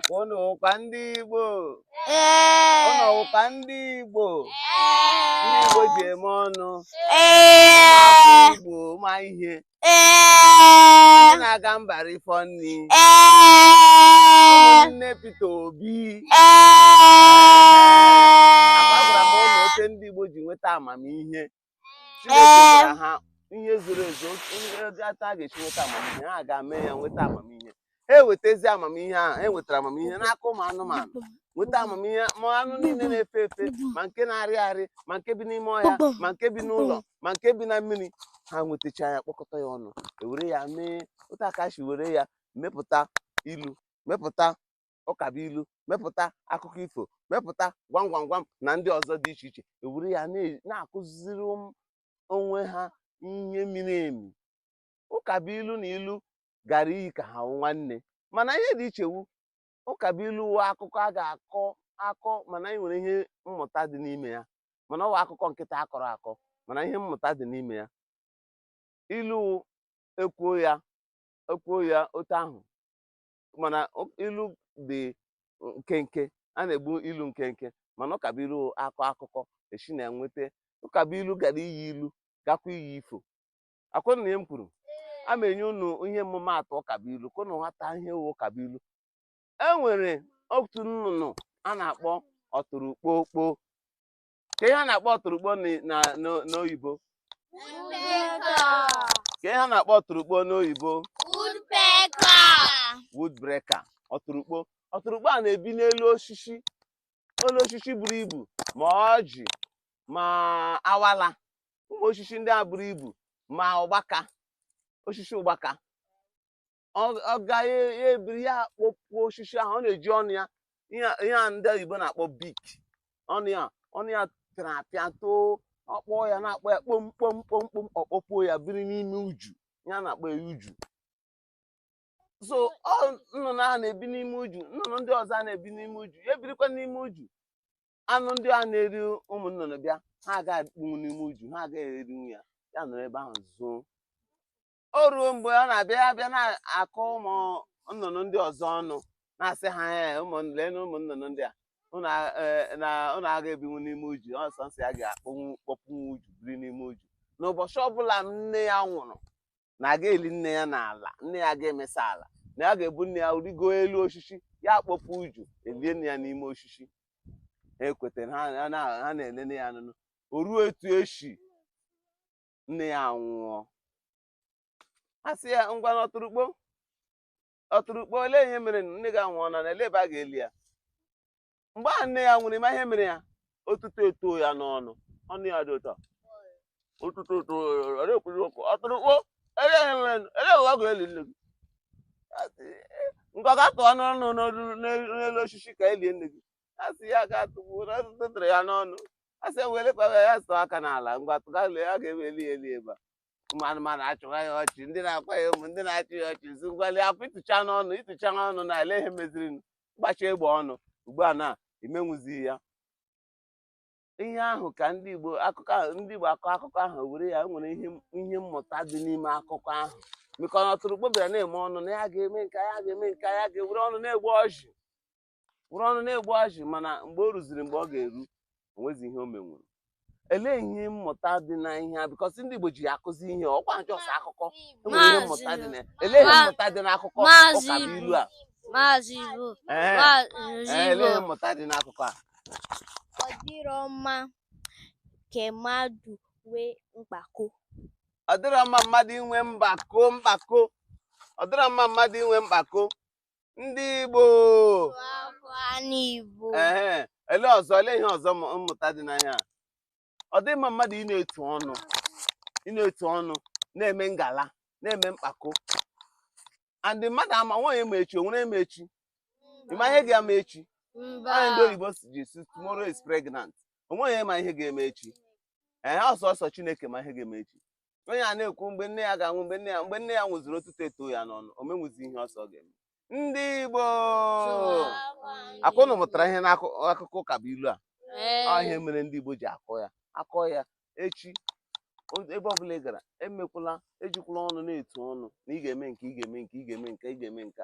Unu ụkwa ndị Igbo. Unu ụkwa ndị Igbo. Ndị Igbo ji eme ọnụ. Ụmụafọ Igbo ma ihe. Ndị na-aga mba rifọ nri. Ụmụnne Peter Obi. Agwara m ụlọ oche ndị Igbo ji nweta amamihe. Chineke gwara ha ihe zoro ezo ata ga-esi nweta amamihe, ha ga-eme ya nweta amamihe. Ha ewetazi amamihe ahụ, ha nwetara amamihe n'aka ụmụ anụmanụ, nweta amamihe ma anụ niile na-efe efe, ma nke na-arị arị, ma nke bi n'ime ọhịa, ma nke bi n'ụlọ, ma nke bi na mmiri. Ha nwetacha ya, kpọkọta ya ọnụ, ewere ya mee otu aka si were ya mepụta ilu, mepụta ụkabuilu, mepụta akụkọ ifo, mepụta gwam gwam gwam na ndị ọzọ dị iche iche. Ewere ya na-akụziri onwe ha ihe miri emi. Ụkabuilu na ilu gara iyi ka ha nwanne, mana ihe dị iche wu ụkabuilu wụ akụkọ a ga-akọ mana anyị nwere ihe mmụta dị n'ime ya, mana ọ wụ akụkọ nkịta akọrọ akọ mana ihe mmụta dị n'ime ya. Ilu ekwuo ya otu ahụ, mana ilu dị nkenke, a na-egbu ilu nkenke, mana ụkabuilu akọ akụkọ esi na enweta. Ụkabuilu gara iyi ilu gakwa iyi ifo. Akwụna ihe m kwuru, a ma enye unu ihe mụmatụ ụkabuilu ka unu ghọta ihe wụ ụkabuilu. E nwere otu nnụnụ a na-akpọ ọtụrụkpokpo. Ka ihe a na-akpọ ọtụrụkpo n'oyibo? Ka ihe a na-akpọ ọtụrụkpo n'oyibo? Woodpecker. Ọtụrụkpo a na-ebi n'elu osisi, buru ibu, ma ọjị ma awala, ụmụ osisi ndị a buru ibu, ma ụgbaka, osisi ụgbaka. Ọ ga-ebiri ya kpọpụ osisi ahụ, ọ na-eji ọnụ ya, ihe a ndị oyibo na-akpọ beak, ọnụ ya pịara apịa too, ọkpọọ ya na-akpọ ya kpom kpom kpom kpom, ọkpọpuo ya biri n'ime uju, ya na-akpọ ya uju. So nnụnụ ahụ na-ebi n'ime uju, nnụnụ ndị ọzọ a na-ebi n'ime uju, ya ebirikwa n'ime uju. Anụ ndị a na-eri ụmụ nnụnụ bịa, ha aga-akpụnwu n'ime uju, ha agaghị erinwu ya, ya nọrọ ebe ahụ zoo. O ruo mgbe ọ na-abịa na-akọ ụmụ nnụnụ ndị ọzọ ọnụ, na-asị ha lee na ụmụ nnụnụ ndị a unu aga ebinwu n'ime uju, ọsọ nsọ ya ga-akpọpụnwu uju biri n'ime uju. N'ụbọchị ọbụla nne ya nwụrụ, na-aga eli nne ya n'ala, nne ya ga-emesa ala, na ya ga-ebu nne ya rigo elu osisi, ya akpọpụ uju, elie nne ya n'ime osisi. Ekwetara ha na-elele ya nụnụ, o ruo etu echi nne ya nwụọ. Ha sị ya, ngwa na ọtụrụkpo olee ihe mere nne gị anwụọ na ele ebe a ga-eli ya? Mgbe a nne ya nwụrụ, ịma ihe mere ya? Otuto eto ya n'ọnụ, ọnụ ya dị ụtọ, otuto eto ọtụrụkpo, ele ọ ga-eli nne gị? Ngwa ga tụọ n'ọnụ n'elu osisi ka elie nne gị. Ha sị ya ga-atụtụrụ ya n'ọnụ. Ha sị welekwa ya tụọ aka n'ala, ngwa tụgale ya ga-eli ebe a. Ụmụ anụmanụ achụwa ya ọchị, ndị na-akwa ya ụmụ, ndị na-achị ya ọchị, zi ngwali akwa ịtụcha n'ọnụ na ele ihe meziri gbacha egbe ọnụ, ugbu a na-emenwuzi ya. Ihe ahụ ka ndị Igbo akọ akụkọ ahụ, were ya nwere ihe mmụta dị n'ime akụkọ ahụ. Maka na ọtụrụkpo bịara na-eme ọnụ na ya ga-eme nke ya ga-eme nke ya ga-ewere ọnụ na-egbu ọjị, mana mgbe o ruziri mgbe ọ ga-eru, onwezi ihe o menwuru. Elee ihe mmụta dị na ihe a? Bikọs ndị Igbo ji akụzi ihe, ọkwa nchọsa akụkọ, enwere ihe mmụta dị na. Elee ihe mmụta dị n'akụkọ ụkabuilu a? Elee ihe mmụta dị n'akụkọ a? Ọ dịrọ mma ka mmadụ nwee mpako. Ọ dịrọ mma mmadụ inwe mpako. Ọ dịrọ mma mmadụ inwe mpako. Ndị Igbo. Elee ihe ọzọ mmụta dị n'anya a? Ọ dị mma mmadụ ị na-etu ọnụ, na-eme ngala, na-eme mpako. And mmadụ ama nwaanyị ma echi, o nwere eme echi. Ịma ihe ga-eme echi? Onye ndị oyibo ji si tomorrow is pregnant. O nweghị ma ihe ga-eme echi. Ọsọ Chineke ma ihe ga-eme echi. Onye a na-ekwu mgbe nne ya ga-anwụ, mgbe nne ya nwụziri otuto eto ya n'ọnụ, o menwuzi ihe ọsọ ga-eme. Ndị Igbo. Akwụnụ mụtara ihe n'akụkọ ụkabuilu a. Ọ ihe mere ndị Igbo ji akọ ya echi, ebe ọbụla ị gara, ejikwula ọnụ na-etu ọnụ na ị ga-eme nke, ị ga-eme nke, ị ga-eme nke, ị ga-eme nke.